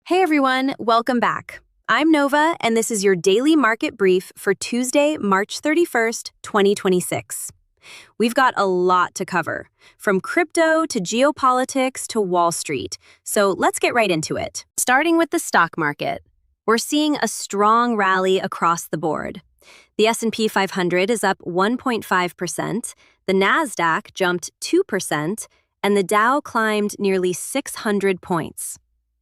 Hey everyone, welcome back. I'm Nova, and this is your daily market brief for Tuesday, March 31st, 2026. We've got a lot to cover, from crypto to geopolitics to Wall Street, so let's get right into it. Starting with the stock market, we're seeing a strong rally across the board. The S&P 500 is up 1.5%, the Nasdaq jumped 2%, and the Dow climbed nearly 600 points.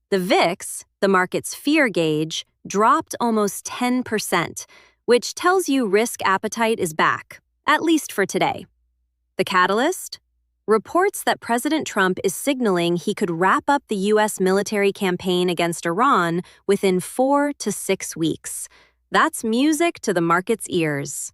The VIX, the market's fear gauge, dropped almost 10%, which tells you risk appetite is back, at least for today. The catalyst? Reports that President Trump is signaling he could wrap up the U.S. military campaign against Iran within 4 to 6 weeks. That's music to the market's ears.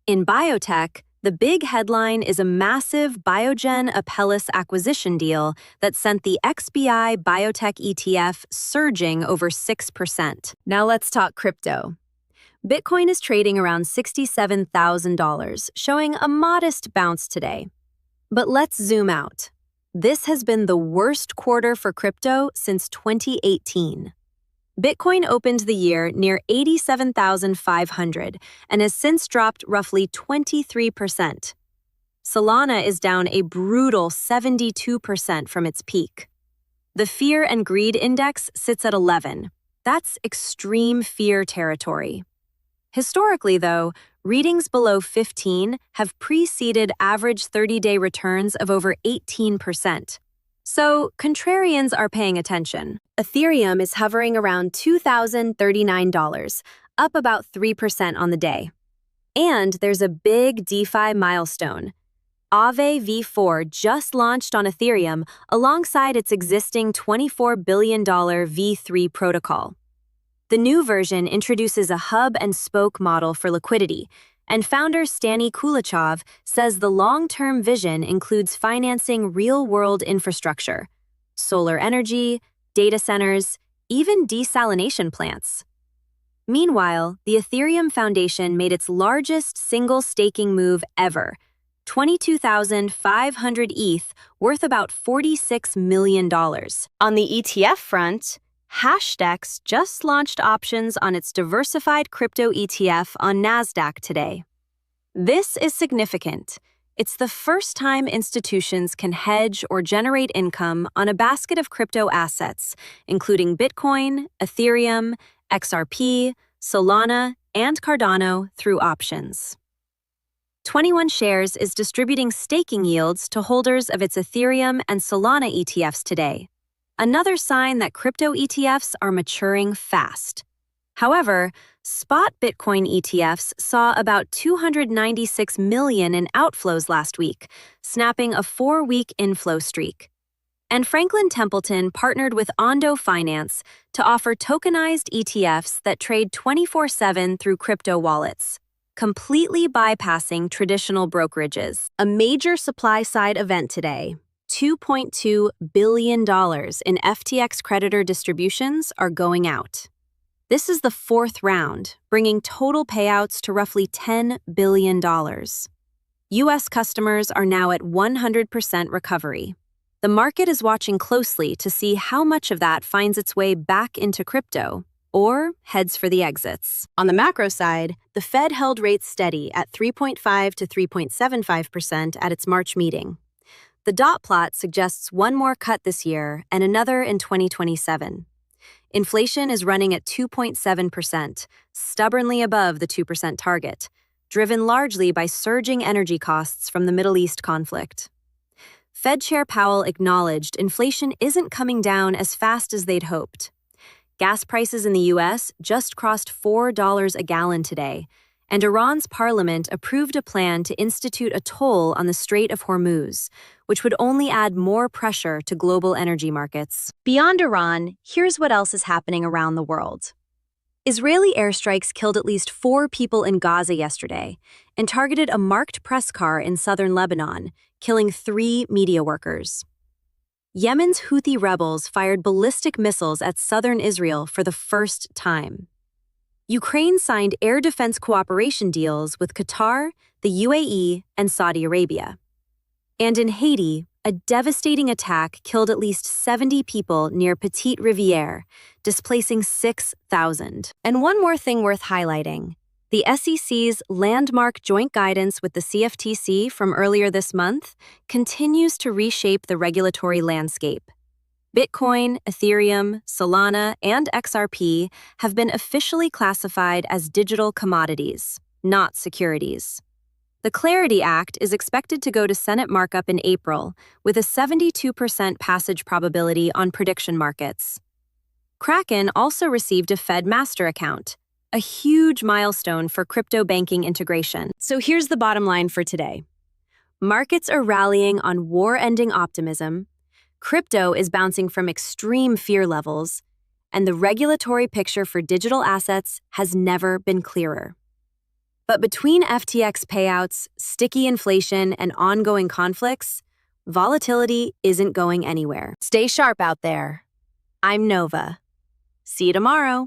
In biotech, the big headline is a massive Biogen Apellis acquisition deal that sent the XBI Biotech ETF surging over 6%. Now let's talk crypto. Bitcoin is trading around $67,000, showing a modest bounce today. But let's zoom out. This has been the worst quarter for crypto since 2018. Bitcoin opened the year near 87,500 and has since dropped roughly 23%. Solana is down a brutal 72% from its peak. The Fear and Greed Index sits at 11. That's extreme fear territory. Historically, though, readings below 15 have preceded average 30-day returns of over 18%. So, contrarians are paying attention. Ethereum is hovering around $2,039, up about 3% on the day. And there's a big DeFi milestone. Aave v4 just launched on Ethereum alongside its existing $24 billion v3 protocol. The new version introduces a hub-and-spoke model for liquidity, and founder Stani Kulachov says the long-term vision includes financing real-world infrastructure, solar energy, data centers, even desalination plants. Meanwhile, the Ethereum Foundation made its largest single staking move ever, 22,500 ETH, worth about $46 million. On the ETF front, Hashdex just launched options on its diversified crypto ETF on Nasdaq today. This is significant. It's the first time institutions can hedge or generate income on a basket of crypto assets, including Bitcoin, Ethereum, XRP, Solana, and Cardano through options. 21 Shares is distributing staking yields to holders of its Ethereum and Solana ETFs today. Another sign that crypto ETFs are maturing fast. However, spot Bitcoin ETFs saw about $296 million in outflows last week, snapping a 4-week inflow streak. And Franklin Templeton partnered with Ondo Finance to offer tokenized ETFs that trade 24/7 through crypto wallets, completely bypassing traditional brokerages. A major supply-side event today. $2.2 billion in FTX creditor distributions are going out. This is the 4th round, bringing total payouts to roughly $10 billion. U.S. customers are now at 100% recovery. The market is watching closely to see how much of that finds its way back into crypto or heads for the exits. On the macro side, the Fed held rates steady at 3.5 to 3.75% at its March meeting. The dot plot suggests one more cut this year and another in 2027. Inflation is running at 2.7%, stubbornly above the 2% target, driven largely by surging energy costs from the Middle East conflict. Fed Chair Powell acknowledged inflation isn't coming down as fast as they'd hoped. Gas prices in the U.S. just crossed $4 a gallon today, and Iran's parliament approved a plan to institute a toll on the Strait of Hormuz, which would only add more pressure to global energy markets. Beyond Iran, here's what else is happening around the world. Israeli airstrikes killed at least 4 people in Gaza yesterday and targeted a marked press car in southern Lebanon, killing 3 media workers. Yemen's Houthi rebels fired ballistic missiles at southern Israel for the first time. Ukraine signed air defense cooperation deals with Qatar, the UAE, and Saudi Arabia. And in Haiti, A devastating attack killed at least 70 people near Petite Rivière, displacing 6,000. And one more thing worth highlighting. The SEC's landmark joint guidance with the CFTC from earlier this month continues to reshape the regulatory landscape. Bitcoin, Ethereum, Solana, and XRP have been officially classified as digital commodities, not securities. The Clarity Act is expected to go to Senate markup in April, with a 72% passage probability on prediction markets. Kraken also received a Fed master account, a huge milestone for crypto banking integration. So here's the bottom line for today. Markets are rallying on war-ending optimism, crypto is bouncing from extreme fear levels, and the regulatory picture for digital assets has never been clearer. But between FTX payouts, sticky inflation, and ongoing conflicts, volatility isn't going anywhere. Stay sharp out there. I'm Nova. See you tomorrow.